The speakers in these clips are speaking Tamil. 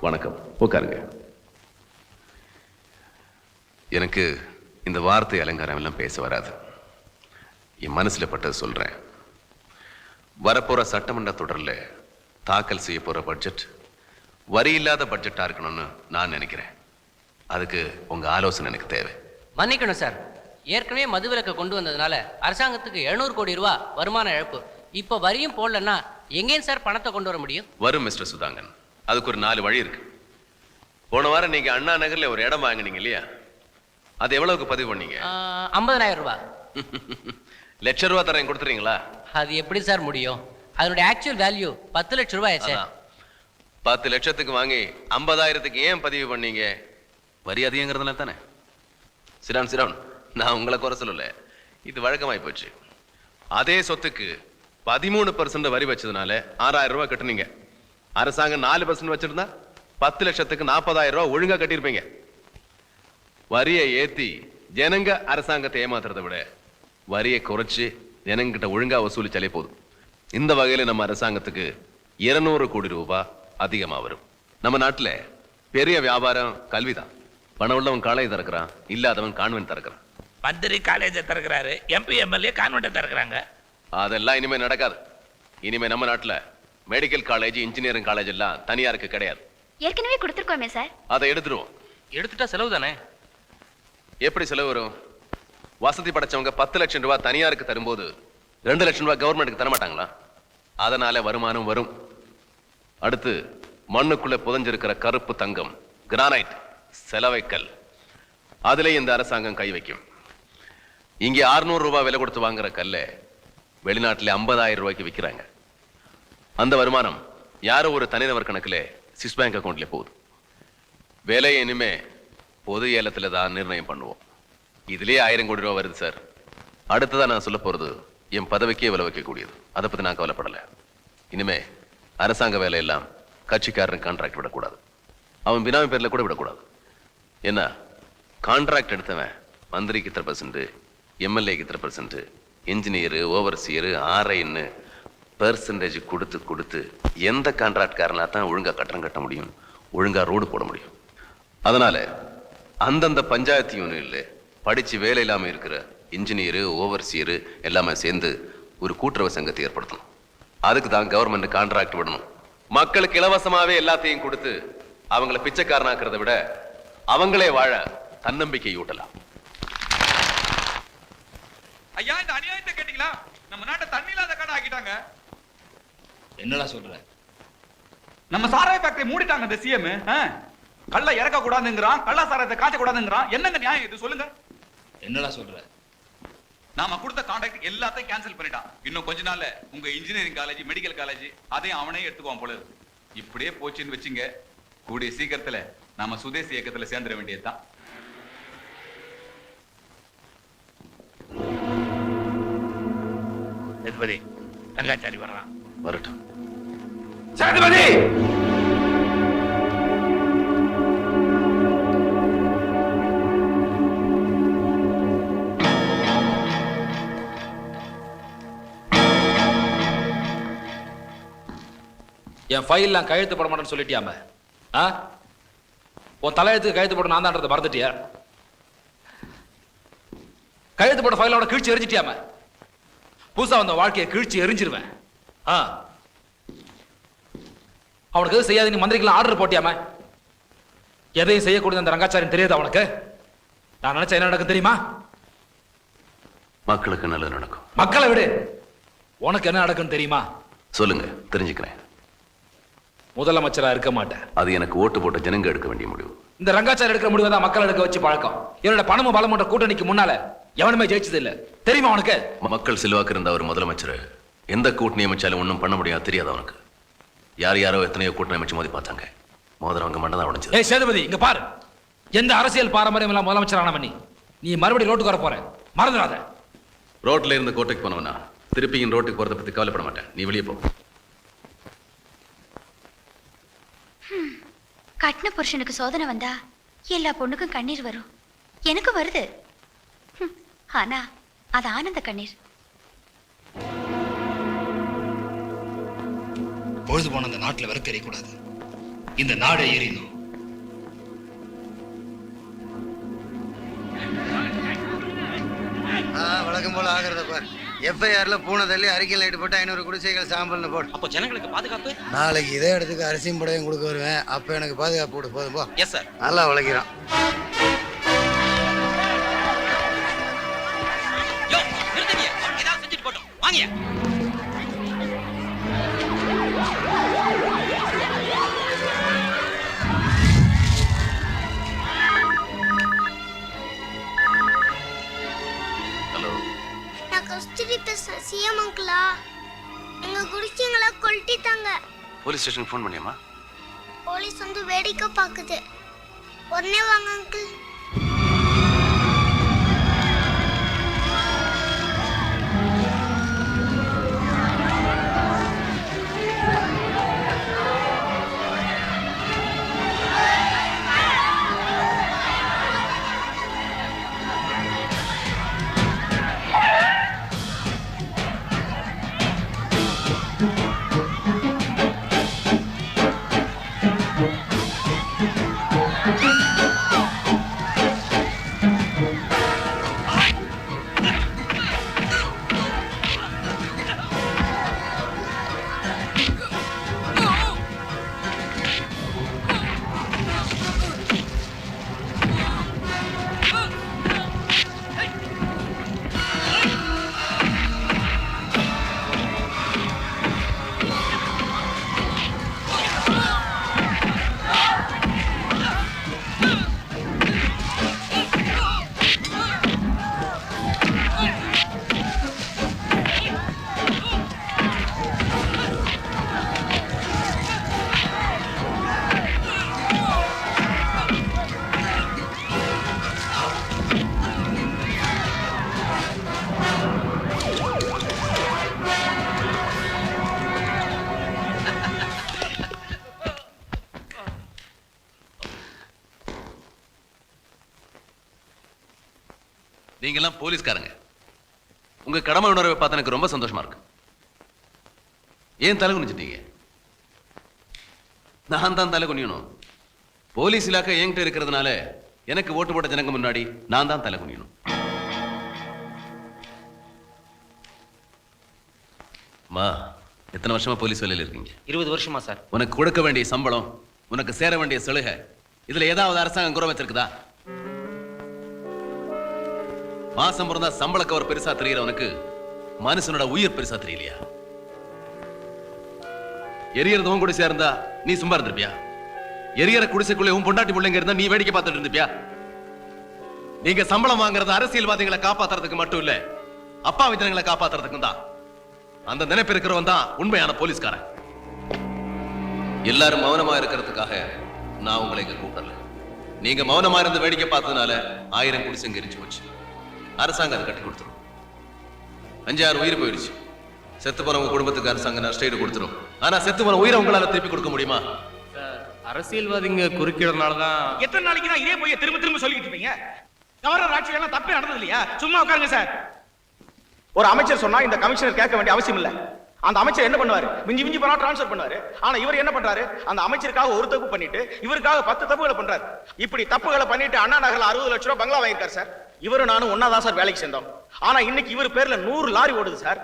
வணக்கம், உட்காருங்க. எனக்கு இந்த வார்த்தை அலங்காரம் எல்லாம் பேச வராது. என் மனசுல பட்டது சொல்றேன். வரப்போற சட்டமன்ற தொடர்ல தாக்கல் செய்ய போற பட்ஜெட் வரி இல்லாத பட்ஜெட்டா இருக்கணும்னு நான் நினைக்கிறேன். அதுக்கு உங்க ஆலோசனை எனக்கு தேவை. மன்னிக்கணும் சார், ஏற்கனவே மதுவிலக்கை கொண்டு வந்ததுனால அரசாங்கத்துக்கு 700 கோடி ரூபாய் வருமான இழப்பு. இப்போ வரியும் போடலன்னா எங்கேயும் சார் பணத்தை கொண்டு வர முடியும்? வரும் மிஸ்டர் சுதாங்கன், அதுக்கு ஒரு 4 வழி இருக்கு. போன வாரம் நீங்க அண்ணா நகர்ல ஒரு இடம் வாங்கினீங்க இல்லையா? அது எவ்வளவுக்கு பதிவு பண்ணீங்க? 50,000 ரூபாய். லட்ச ரூபா தரேன், கொடுத்துறீங்களா? அது எப்படி சார் முடியும்? அதனுடைய ஆக்சுவல் வேல்யூ 10 லட்சம் ரூபாய். 10 லட்சத்துக்கு வாங்கி 50,000க்கு ஏன் பதிவு பண்ணீங்க? வரி அதிகங்கிறதுனால தானே. சிரான், நான் உங்களை குறை சொல்லல, இது வழக்கமாய் போச்சு. அதே சொத்துக்கு 13% வரி வச்சதுனால 6,000 ரூபாய் கட்டுனீங்க. அரசாங்கம் 4% வச்சிருந்தா 10 லட்சத்துக்கு 40,000 ரூபாய் ஒழுங்கா கட்டியிருப்பீங்க. வரியை ஏத்தி ஜனங்க அரசாங்கத்தை ஏமாத்துறதை விட வரியை குறைச்சு ஜனங்கிட்ட ஒழுங்கா வசூலிச்சாலே போதும். இந்த வகையில நம்ம அரசாங்கத்துக்கு 200 கோடி ரூபாய் அதிகமா வரும். நம்ம நாட்டுல பெரிய வியாபாரம் கல்விதான். பணம் உள்ளவன் காலேஜ் திறக்கிறான், இல்லாதவன் கான்வென்ட் திறக்கிறான். மந்திரி காலேஜை திறக்கிறாரு, எம்பி எம்எல்ஏ கான்வென்ட்டை திறக்கிறாங்க. அதெல்லாம் இனிமே நடக்காது. இனிமே நம்ம நாட்டுல மெடிக்கல் காலேஜ், இன்ஜினியரிங் காலேஜ் எல்லாம் தனியாருக்கு கிடையாது. ஏற்கனவே கொடுத்துருக்கோமே சார். அதை எடுத்துருவோம். எடுத்துட்டா செலவு தானே. எப்படி செலவு வரும்? வசதி படைச்சவங்க 10 லட்சம் ரூபாய் தனியாருக்கு தரும்போது 2 லட்சம் ரூபாய் கவர்மெண்ட்டுக்கு தரமாட்டாங்களா? அதனால வருமானம் வரும். அடுத்து மண்ணுக்குள்ள புதஞ்சிருக்கிற கருப்பு தங்கம், கிரானைட், செலவைக்கல், அதுல இந்த அரசாங்கம் கை வைக்கும். இங்கே 600 ரூபாய் விலை கொடுத்து வாங்குற கல்ல வெளிநாட்டில் 50,000 ரூபாய்க்கு விற்கிறாங்க. அந்த வருமானம் யாரோ ஒரு தனிநபர் கணக்குல ஸ்விஸ் பேங்க் அக்கௌண்ட்ல போகுது. விலையை இனிமே பொது ஏலத்துல தான் நிர்ணயம் பண்ணுவோம். இதுலயே 1000 கோடி ரூபாய் வருது சார். அடுத்ததான் நான் சொல்ல போறது என் பதவிக்கே விலை வைக்கக்கூடியது. அதை பத்தி நான் கவலைப்படல. இனிமே அரசாங்க வேலையெல்லாம் கட்சிக்காரன் கான்ட்ராக்ட் விடக்கூடாது, அவன் பினாமி பேர்ல கூட விடக்கூடாது. என்ன, கான்ட்ராக்ட் எடுத்தவன் மந்திரிக்கு 3%, எம்எல்ஏக்கு 3%, இன்ஜினியர், ஓவர்சியர், ஆர்ஐன்னு பெர்சன்டேஜ் கொடுத்து எந்த கான்ட்ராக்ட்காரனா தான் ஒழுங்கா கட்டணம் கட்ட முடியும், ஒழுங்கா ரோடு போட முடியும். அதனால அந்தந்த பஞ்சாயத்து யூனியன்ல படிச்சு வேலை இல்லாம இருக்கிற இன்ஜினியர், ஓவர்சியர் எல்லாமே சேர்ந்து ஒரு கூட்டுறவு சங்கத்தை ஏற்படுத்தணும். அதுக்கு தான் கவர்மெண்ட் கான்ட்ராக்ட் விடணும். மக்களுக்கு இலவசமாவே எல்லாத்தையும் கொடுத்து அவங்கள பிச்சைக்காரனாக்குறத விட அவங்களே வாழ தன்னம்பிக்கை ஊட்டலாம். ஐயா, இந்த அநியாயத்தை கேட்டீங்களா? நம்ம நாட்டை தண்ணி இல்லாத காடா ஆக்கிட்டாங்க. என்னடா சொல்ற? நம்ம சாராய ஃபேக்டரி மூடிட்டாங்க. இந்த சிஎம் கள்ள இறக்க கூடாதுங்கிறான், கள்ள சாராயத்தை காய்ச்ச கூடாதுங்கிறான். என்னங்க நியாயம் இது சொல்லுங்க? என்னடா சொல்ற? நாம கொடுத்த கான்ட்ராக்ட் எல்லாத்தையும் கேன்சல் பண்ணிட்டான். இன்னும் கொஞ்ச நாள்ல உங்க இன்ஜினியரிங் காலேஜ், மெடிக்கல் காலேஜ் அதையும் அவனே எடுத்துக்குவான் போல. இப்படியே போச்சுன்னு வச்சுங்க, கூடிய சீக்கிரத்துல நாம சுதேசி இயக்கத்துல சேர்ந்துட வேண்டியதுதான். சேதுபதி, ரங்காச்சாரி வர்றான். வரட்டும். சேதுபதி, என் ஃபைல்லாம் கையெழுத்து போட மாட்டேன்னு சொல்லிட்டியாம? உன் தலையெழுத்துக்கு கையெழுத்து போட நான் தான்றதை மறந்துட்டியா? கையெழுத்து போட ஃபைலோட கிழிச்சு எரிஞ்சிட்டியாம? புதுசா வந்த வாழ்க்கையை கிழிச்சு எரிஞ்சிருவேன். அவனுக்கு எதுவும் செய்யாது. நீ மந்திரிக்கெல்லாம் ஆர்டர் போட்டியாம? எதையும் செய்யக்கூடிய அந்த ரங்காச்சாரியம் தெரியாது அவனுக்கு? நான் நினைச்சா என்ன நடக்கும் தெரியுமா? மக்களுக்கு நல்லது நடக்கும். மக்களை விடு, உனக்கு என்ன நடக்கும் தெரியுமா? சொல்லுங்க, தெரிஞ்சுக்கிறேன். முதலமைச்சரா இருக்க மாட்டேன். அது எனக்கு ஓட்டு போட்ட ஜனங்க எடுக்க வேண்டிய முடிவு. இந்த ரங்காச்சாரி எடுக்கிற முடிவு தான் மக்கள் எடுக்க வச்சு பழக்கம். என்னோட பணமும் பலமன்ற கூட்டணிக்கு முன்னால எவனுமே ஜெயிச்சது இல்ல, தெரியுமா உனக்கு? மக்கள் செல்வாக்கு இருந்த அவர் முதலமைச்சர் எந்த கூட்டணி அமைச்சாலும் ஒன்றும் பண்ண முடியாது, தெரியாது அவனுக்கு. யாரோ எத்தனையோ கூட்டணி அமைச்சு மோதி பார்த்தாங்க, மோதிரவங்க மண்டை தான் உடைஞ்சது. சேதுபதி, இங்க பாரு, எந்த அரசியல் பாரம்பரியம் எல்லாம் முதலமைச்சர் ஆன நீ மறுபடியும் ரோட்டுக்கு வர போற, மறந்துடாத. ரோட்ல இருந்து கோட்டைக்கு போனவனா திருப்பி ரோட்டுக்கு போறதை பத்தி கவலைப்பட மாட்டேன். நீ வெளியே போ. கட்டின புருஷனுக்கு சோதனை வந்தா எல்லா பொண்ணுக்கும் கண்ணீர் வரும். எனக்கு வருது. ஆனா அது ஆனந்த கண்ணீர். பொழுது போன அந்த நாட்டில் வெறுக்க எறியக்கூடாது. இந்த நாடே எரியும். வழக்கம் போல ஆகிறத பார். எஃப்ஐஆர்ல பூனை தள்ளி அறிக்கையில் லைட்டு போட்டு 500 குடிசைகள் சாம்பல்னு போடு. அப்போ ஜனங்களுக்கு பாதுகாப்பு? நாளைக்கு இதே இடத்துக்கு அரிசியும் புடையும் கொடுக்க வருவேன். அப்ப எனக்கு பாதுகாப்பு போடு. போதும் போ. Yes sir. நல்லா உழைக்கிறான். யோ நிறுத்துங்க. அவன் ஏதாவது செஞ்சுட்டு போட்டோம். வாங்க. ஹலோ, நான் கஸ்தூரி பேசுறேன். சிஎம் அங்கிளா, எங்க குடிச்சிங்களா கொல்லிட்டாங்க. போலீஸ் ஸ்டேஷனுக்கு ஃபோன் பண்ணியாமா? போலீஸ் வந்து வேடிக்கை பார்க்குது. உடனே வாங்க அங்கிள். நீங்கெல்லாம் போலீஸ்காரங்க. உங்க கடமை உணர்வை பார்த்து எனக்கு ரொம்ப சந்தோஷமா இருக்கு. ஏன் தலை குனிஞ்சிட்டீங்க? நான் தான் தலை குனியணும். போலீஸ் இலாக்கா என்கிட்ட இருக்கிறதுனால எனக்கு ஓட்டு போட்ட ஜனங்க முன்னாடி நான் தான் தலை குனியணும். மா, எத்தனை வருஷமா போலீஸ் வேலையில் இருக்கீங்க? 20 வருஷமா சார். உனக்கு கொடுக்க வேண்டிய சம்பளம், உனக்கு சேர வேண்டிய சலுகை, இதுல ஏதாவது அரசாங்கம் குறை வச்சிருக்குதா? மாசம் பிறந்தா சம்பள கவர் பெருசா தெரியறவனுக்கு மனுஷனோட உயிர் பெருசா தெரியலையா? எரியறதும் கூட சேர்ந்தா நீ சும்மா இருந்திருப்பியா? எரியற குடிசைக்குள்ளே உன் பொண்டாட்டி பிள்ளைங்க இருந்தா நீ வேடிக்கை பார்த்துட்டு இருந்திருப்பியா? நீங்க சம்பளம் வாங்குறது அரசியல்வாதிகளை காப்பாத்துறதுக்கு மட்டும் இல்ல, அப்பா விதங்களை காப்பாத்துறதுக்கும் தான். அந்த நினைப்பு இருக்கிறவன் தான் உண்மையான போலீஸ்காரன். எல்லாரும் மௌனமா இருக்கிறதுக்காக நான் உங்களை இங்க கூப்பிடல. நீங்க மௌனமா இருந்து வேடிக்கை பார்த்ததுனால 1000 குடிசைங்க எரிச்சு போச்சு. அரசாங்கம் அதை கட்டி கொடுத்துரும். 5-6 உயிர் போயிடுச்சு. செத்து போனவங்க குடும்பத்துக்கு அரசாங்கம் நஷ்டஈடு கொடுத்துரும். ஆனா செத்து போன உயிரை உங்களால திருப்பி கொடுக்க முடியுமா? அரசியல்வாதிங்க குறுக்கிடனாலதான். எத்தனை நாளைக்கு தான் இதே போய் திரும்ப திரும்ப சொல்லிட்டு இருப்பீங்க? கவர்னர் ஆட்சியெல்லாம் தப்பே நடந்தது இல்லையா? சும்மா உட்காருங்க சார். ஒரு அமைச்சர் சொன்னா இந்த கமிஷனர் கேட்க வேண்டிய அவசியம் இல்ல. அந்த அமைச்சர் என்ன பண்ணுவாரு? மிஞ்சி மிஞ்சி போனா டிரான்ஸ்ஃபர் பண்ணுவாரு. ஆனா இவர் என்ன பண்றாரு? அந்த அமைச்சருக்காக ஒரு தப்பு பண்ணிட்டு இவருக்காக 10 தப்புகளை பண்றாரு. இப்படி தப்புகளை பண்ணிட்டு அண்ணா நகர்ல 60 லட்சம் ரூபாய் பங்களா வாங்கியிருக்காரு சார். இவரு நானும் ஒன்னாதான் சார் வேலைக்கு சேர்ந்தோம். ஆனா இன்னைக்கு இவர் பேர்ல 100 லாரி ஓடுது சார்.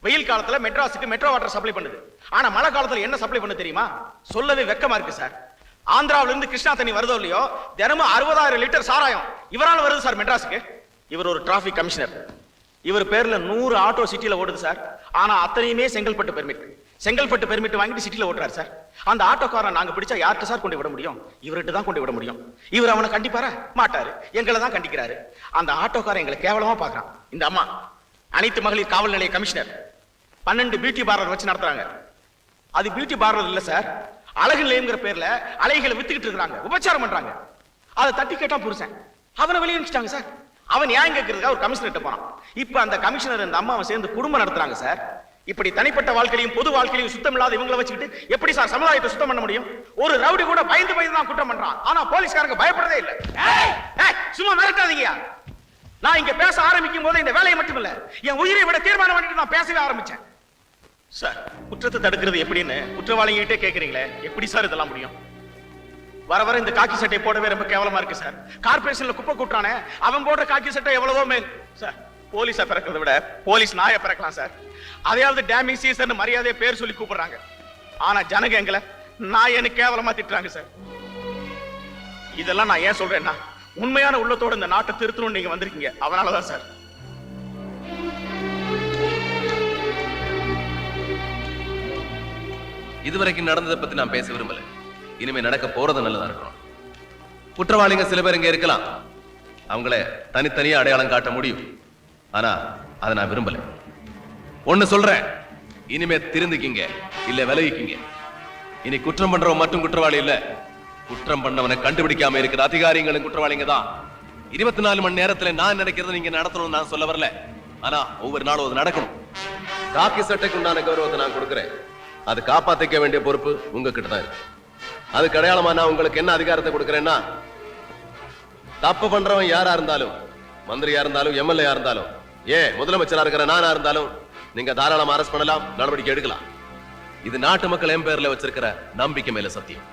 வெயில் காலத்துல மெட்ராஸுக்கு மெட்ரோ வாட்டர் சப்ளை பண்ணுது. ஆனா மழை காலத்துல என்ன சப்ளை பண்ணு தெரியுமா? சொல்லவே வெக்கமா இருக்கு சார். ஆந்திராவில இருந்து கிருஷ்ணா தண்ணி வருதோ இல்லையோ, தினமும் 60,000 லிட்டர் சாராயம் இவரால் வருது சார் மெட்ராஸுக்கு. இவர் ஒரு டிராபிக் கமிஷனர். இவர் பேர்ல 100 ஆட்டோ சிட்டில ஓடுது சார். ஆனா அத்தனையுமே செங்கல்பட்டு பெர்மிட். செங்கல்பட்டு பெர்மிட் வாங்கிட்டு சிட்டில ஓட்டுறாரு சார். அந்த ஆட்டோக்காரன் நாங்க பிடிச்சா யார்கிட்ட சார் கொண்டு விட முடியும்? இவர்கிட்ட தான் கொண்டு விட முடியும். இவர் அவனை கண்டிப்பாரா? மாட்டாரு. எங்களை தான் கண்டிக்கிறாரு. அந்த ஆட்டோக்காரன் எங்களை கேவலமா பாக்குறான். இந்த அம்மா அனைத்து மகளிர் காவல் நிலைய கமிஷனர் 12 பியூட்டி பார்லர் வச்சு நடத்துறாங்க. அது பியூட்டி பார்லர் இல்ல சார், அழகு நிலையம்ங்கிற பேர்ல அழகிகளை வித்துக்கிட்டு இருக்காங்க, உபச்சாரம் பண்றாங்க. அதை தட்டி கேட்டா புருஷன் அவனை வெளியே அனுப்பிச்சிட்டாங்க சார். அவன் நியாயம் கேட்கறதுக்காக ஒரு கமிஷனர் போறான். இப்ப அந்த கமிஷனர் இந்த அம்மாவை சேர்ந்து குடும்பம் நடத்துறாங்க சார். இப்படி தனிப்பட்ட வாழ்க்கையிலும் பொது வாழ்க்கையிலும் சுத்தம் இல்லாத இவங்களை வச்சுக்கிட்டு எப்படி சார் சமுதாயத்தை சுத்தம் பண்ண முடியும்? ஒரு ரவுடி கூட பயந்து பயந்து தான் குற்றம் பண்றான். ஆனா போலீஸ்காரங்க பயப்படவே இல்லை. சும்மா மிரட்டாதீங்க. நான் இங்க பேச ஆரம்பிக்கும் போது இந்த வேலையை மட்டும் இல்ல, என் உயிரை விட தீர்மானம் பண்ணிட்டு நான் பேசவே ஆரம்பிச்சேன். சார், குற்றத்தை தடுக்கிறது எப்படின்னு குற்றவாளிகிட்டே கேட்கறீங்களே, எப்படி சார் இதெல்லாம் முடியும்? வர வர இந்த காக்கி சட்டை போடவே ரொம்ப கேவலமா இருக்கு சார். கார்பரேஷன்ல குப்பை கூட்டுறானே அவன் போடுற காக்கி சட்டை எவ்வளவோ மேல் சார். போலீஸை பிறக்கிறத விட போலீஸ் நாயை பிறக்கலாம் சார். அதையாவது டேமிங் சீசன் மரியாதையை பேர் சொல்லி கூப்பிடுறாங்க. ஆனா ஜனங்க எங்களை நாயன்னு கேவலமா திட்டுறாங்க சார். இதெல்லாம் நான் ஏன் சொல்றேன்னா உண்மையான உள்ளத்தோட இந்த நாட்டை திருத்தணும்னு நீங்க வந்திருக்கீங்க, அதனாலதான் சார். இதுவரைக்கும் நடந்ததை பத்தி நான் பேச விரும்பல. இனிமே நடக்க போறது நல்லதா இருக்கணும். குற்றவாளிங்க சில பேர் இங்க இருக்கலாம், அவங்கள தனித்தனியா அடையாளம் காட்ட முடியும். ஆனா அதை நான் விரும்பல. ஒண்ணு சொல்றேன், இனிமே திருந்திக்கிங்க இல்ல விலகிக்கிங்க. இனி குற்றம் பண்றவன் மட்டும் குற்றவாளி இல்ல, குற்றம் பண்ணவனை கண்டுபிடிக்காம இருக்கிற அதிகாரிகளும் குற்றவாளிங்க தான். 24 மணி நேரத்துல நான் நினைக்கிறத நீங்க நடத்தணும்னு நான் சொல்ல வரல. ஆனா ஒவ்வொரு நாளும் அது நடக்கணும். காக்கி சட்டைக்கு உண்டான கௌரவத்தை நான் கொடுக்கிறேன். அது காப்பாத்திக்க வேண்டிய பொறுப்பு உங்ககிட்ட தான் இருக்கு. அதுக்கு அடையாளமா நான் உங்களுக்கு என்ன அதிகாரத்தை கொடுக்கிறேன்னா, தப்பு பண்றவன் யாரா இருந்தாலும், மந்திரியா இருந்தாலும், எம்எல்ஏ இருந்தாலும், முதலமைச்சரா இருக்கிற நானா இருந்தாலும் நீங்க தாராளமா அரெஸ்ட் பண்ணலாம், நடவடிக்கை எடுக்கலாம். இது நாட்டு மக்கள் என் பேர்ல வச்சிருக்கிற நம்பிக்கை மேல சத்தியம்.